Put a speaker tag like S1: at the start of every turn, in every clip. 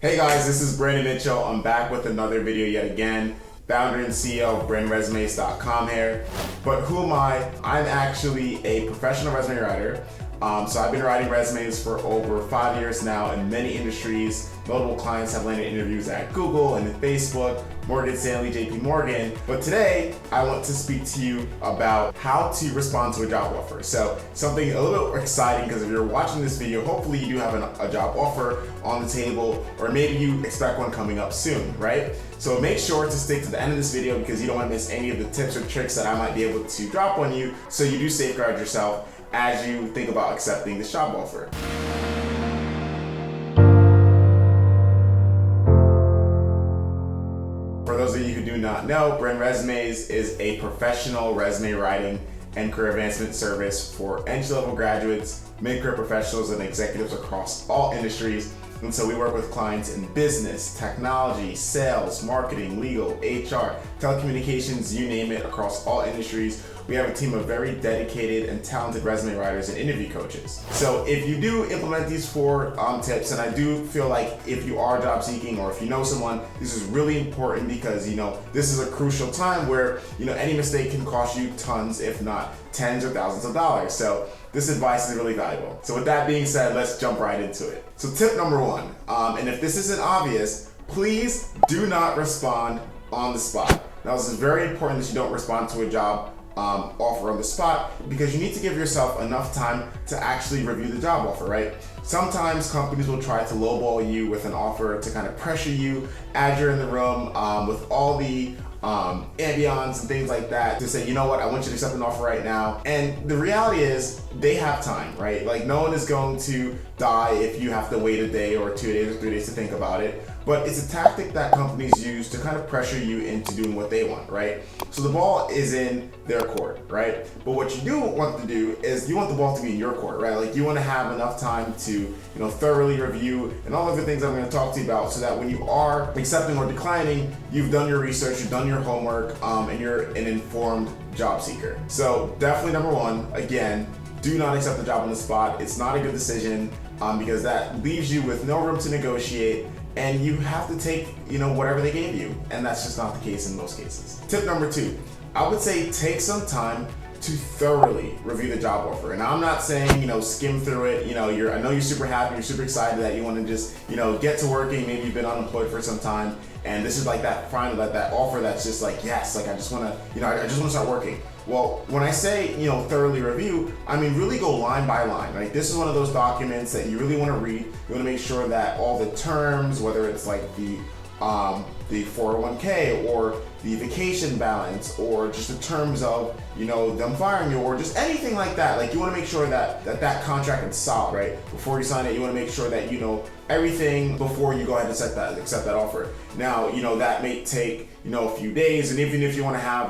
S1: Hey guys, this is Brandon Mitchell. I'm back with another video yet again. Founder and CEO of BrandResumes.com here. But who am I? I'm actually a professional resume writer. So I've been writing resumes for over 5 years now in many industries. Notable clients have landed interviews at Google and Facebook, Morgan Stanley, JP Morgan. But today, I want to speak to you about how to respond to a job offer. So something a little bit exciting, because if you're watching this video, hopefully you do have a job offer on the table, or maybe you expect one coming up soon, right? So make sure to stick to the end of this video because you don't want to miss any of the tips or tricks that I might be able to drop on you, so you do safeguard yourself as you think about accepting this job offer. For those of you who do not know, BrandResumes is a professional resume writing and career advancement service for entry-level graduates, mid-career professionals, and executives across all industries. And so we work with clients in business, technology, sales, marketing, legal, HR, telecommunications, you name it, across all industries. We have a team of very dedicated and talented resume writers and interview coaches. So if you do implement these 4 tips, and I do feel like if you are job seeking or if you know someone, this is really important because this is a crucial time where any mistake can cost you tons, if not tens or thousands of dollars. So this advice is really valuable. So with that being said, let's jump right into it. So tip number 1, and if this isn't obvious, please do not respond on the spot. Now this is very important that you don't respond to a job offer on the spot, because you need to give yourself enough time to actually review the job offer, right? Sometimes companies will try to lowball you with an offer to kind of pressure you as you're in the room with all the ambience and things like that, to say, you know what, I want you to accept an offer right now. And the reality is they have time, right? Like, no one is going to die if you have to wait a day or 2 days or 3 days to think about it. But it's a tactic that companies use to kind of pressure you into doing what they want, right? So the ball is in their court, right? But what you do want to do is you want the ball to be in your court, right? Like, you want to have enough time to, thoroughly review and all of the things I'm going to talk to you about, so that when you are accepting or declining, you've done your research, you've done your homework, and you're an informed job seeker. So definitely number 1, again, do not accept the job on the spot. It's not a good decision because that leaves you with no room to negotiate, and you have to take, whatever they gave you. And that's just not the case in most cases. Tip number 2, I would say take some time to thoroughly review the job offer. And I'm not saying, skim through it. I know you're super happy, you're super excited that you want to just, get to working. Maybe you've been unemployed for some time, and this is like that final, that offer that's just like, yes, like I just want to, I just want to start working. Well, when I say, thoroughly review, I mean really go line by line. Like, this is one of those documents that you really want to read. You want to make sure that all the terms, whether it's like the 401k or the vacation balance, or just the terms of, them firing you, or just anything like that. Like, you want to make sure that contract is solid, right? Before you sign it, you want to make sure that you know everything before you go ahead and accept that offer. Now, that may take, a few days, and even if you want to have,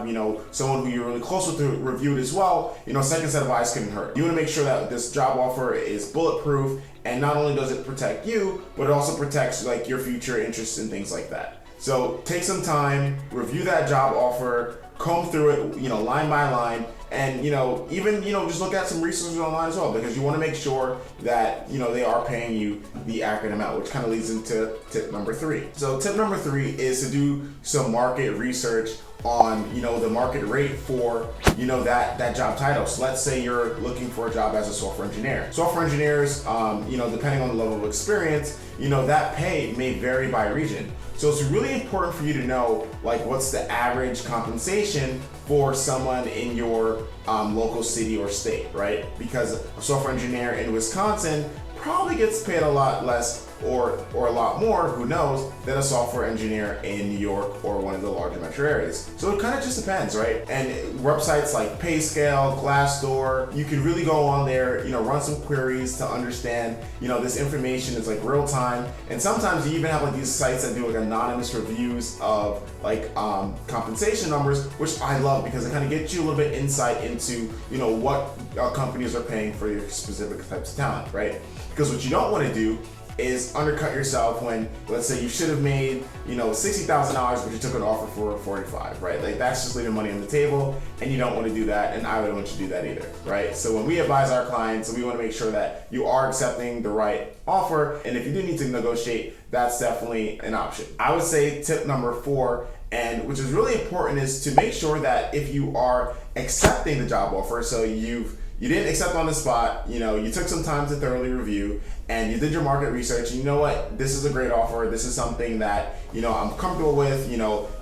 S1: someone who you're really close with to review it as well, second set of eyes couldn't hurt. You want to make sure that this job offer is bulletproof, and not only does it protect you, but it also protects like your future interests and things like that. So take some time, review that job offer, comb through it, line by line, and even just look at some resources online as well, because you want to make sure that they are paying you the accurate amount, which kind of leads into tip number 3. So tip number 3 is to do some market research on the market rate for that job title. So let's say you're looking for a job as a software engineer. Software engineers, depending on the level of experience, that pay may vary by region. So it's really important for you to know, like, what's the average compensation for someone in your local city or state, right? Because a software engineer in Wisconsin probably gets paid a lot less or a lot more, who knows, than a software engineer in New York or one of the larger metro areas. So it kind of just depends, right? And websites like PayScale, Glassdoor, you can really go on there, run some queries to understand, this information is like real time. And sometimes you even have like these sites that do like anonymous reviews of like compensation numbers, which I love because it kind of gets you a little bit insight into, what companies are paying for your specific types of talent, right? Because what you don't want to do is undercut yourself when, let's say you should have made, $60,000, but you took an offer for 45, right? Like that's just leaving money on the table, and you don't want to do that, and I wouldn't want you to do that either, right? So when we advise our clients, we want to make sure that you are accepting the right offer, and if you do need to negotiate, that's definitely an option. I would say tip number 4, and which is really important, is to make sure that if you are accepting the job offer, so you didn't accept on the spot, you took some time to thoroughly review and you did your market research, and you know what, this is a great offer, this is something that, I'm comfortable with,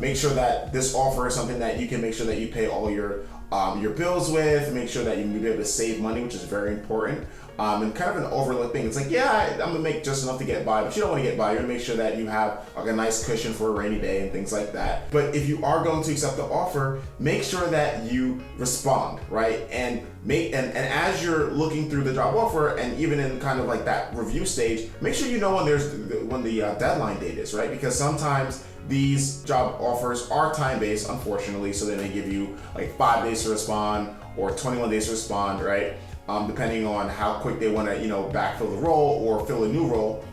S1: make sure that this offer is something that you can make sure that you pay all your bills with, make sure that you can be able to save money, which is very important. And kind of an overlooked thing. It's like, I'm gonna make just enough to get by, but you don't want to get by. You're gonna make sure that you have like a nice cushion for a rainy day and things like that. But if you are going to accept the offer, make sure that you respond, right? And as you're looking through the job offer, and even in kind of like that review stage, make sure you know when the deadline date is, right? Because sometimes these job offers are time-based, unfortunately, so they may give you like 5 days to respond or 21 days to respond, right? Depending on how quick they want to, backfill the role or fill a new role.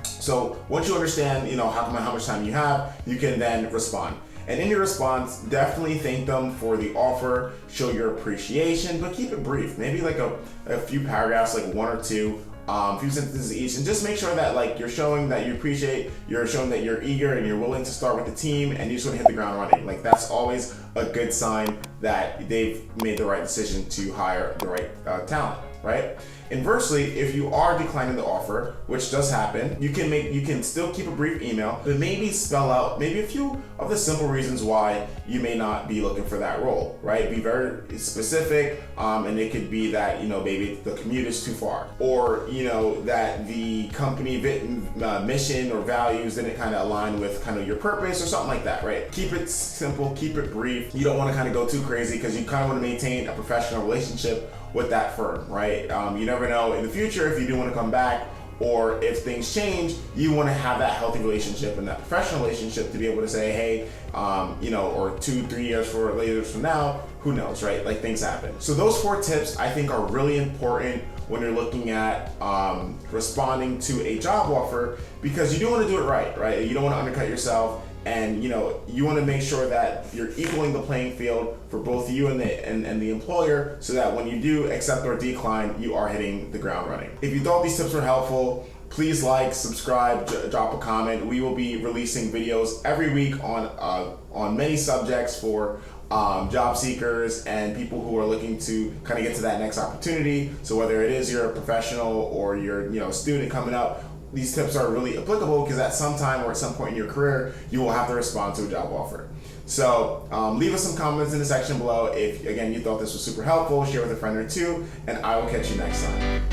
S1: So once you understand, how much time you have, you can then respond. And in your response, definitely thank them for the offer, show your appreciation, but keep it brief. Maybe like a few paragraphs, like 1 or 2, a few sentences each, and just make sure that like you're showing that you appreciate, you're showing that you're eager and you're willing to start with the team, and you just want to hit the ground running. Like that's always a good sign that they've made the right decision to hire the right talent, right? Inversely, if you are declining the offer, which does happen, you can still keep a brief email, but maybe spell out maybe a few of the simple reasons why you may not be looking for that role, right? Be very specific, and it could be that, maybe the commute is too far, or, that the company mission or values didn't kind of align with kind of your purpose or something like that, right? Keep it simple, keep it brief. You don't want to kind of go too crazy because you kind of want to maintain a professional relationship with that firm, right? You never know in the future if you do want to come back, or if things change, you want to have that healthy relationship and that professional relationship to be able to say, hey, or 2-3 years later from now, who knows, right? Like things happen. So those 4 tips I think are really important when you're looking at responding to a job offer, because you do want to do it right? You don't want to undercut yourself. And you want to make sure that you're equaling the playing field for both you and the employer, so that when you do accept or decline, you are hitting the ground running. If you thought these tips were helpful, please like, subscribe, drop a comment. We will be releasing videos every week on many subjects for job seekers and people who are looking to kind of get to that next opportunity. So whether it is you're a professional or you're a student coming up, these tips are really applicable, because at some time or at some point in your career, you will have to respond to a job offer. So leave us some comments in the section below if, again, you thought this was super helpful. Share with a friend or two, and I will catch you next time.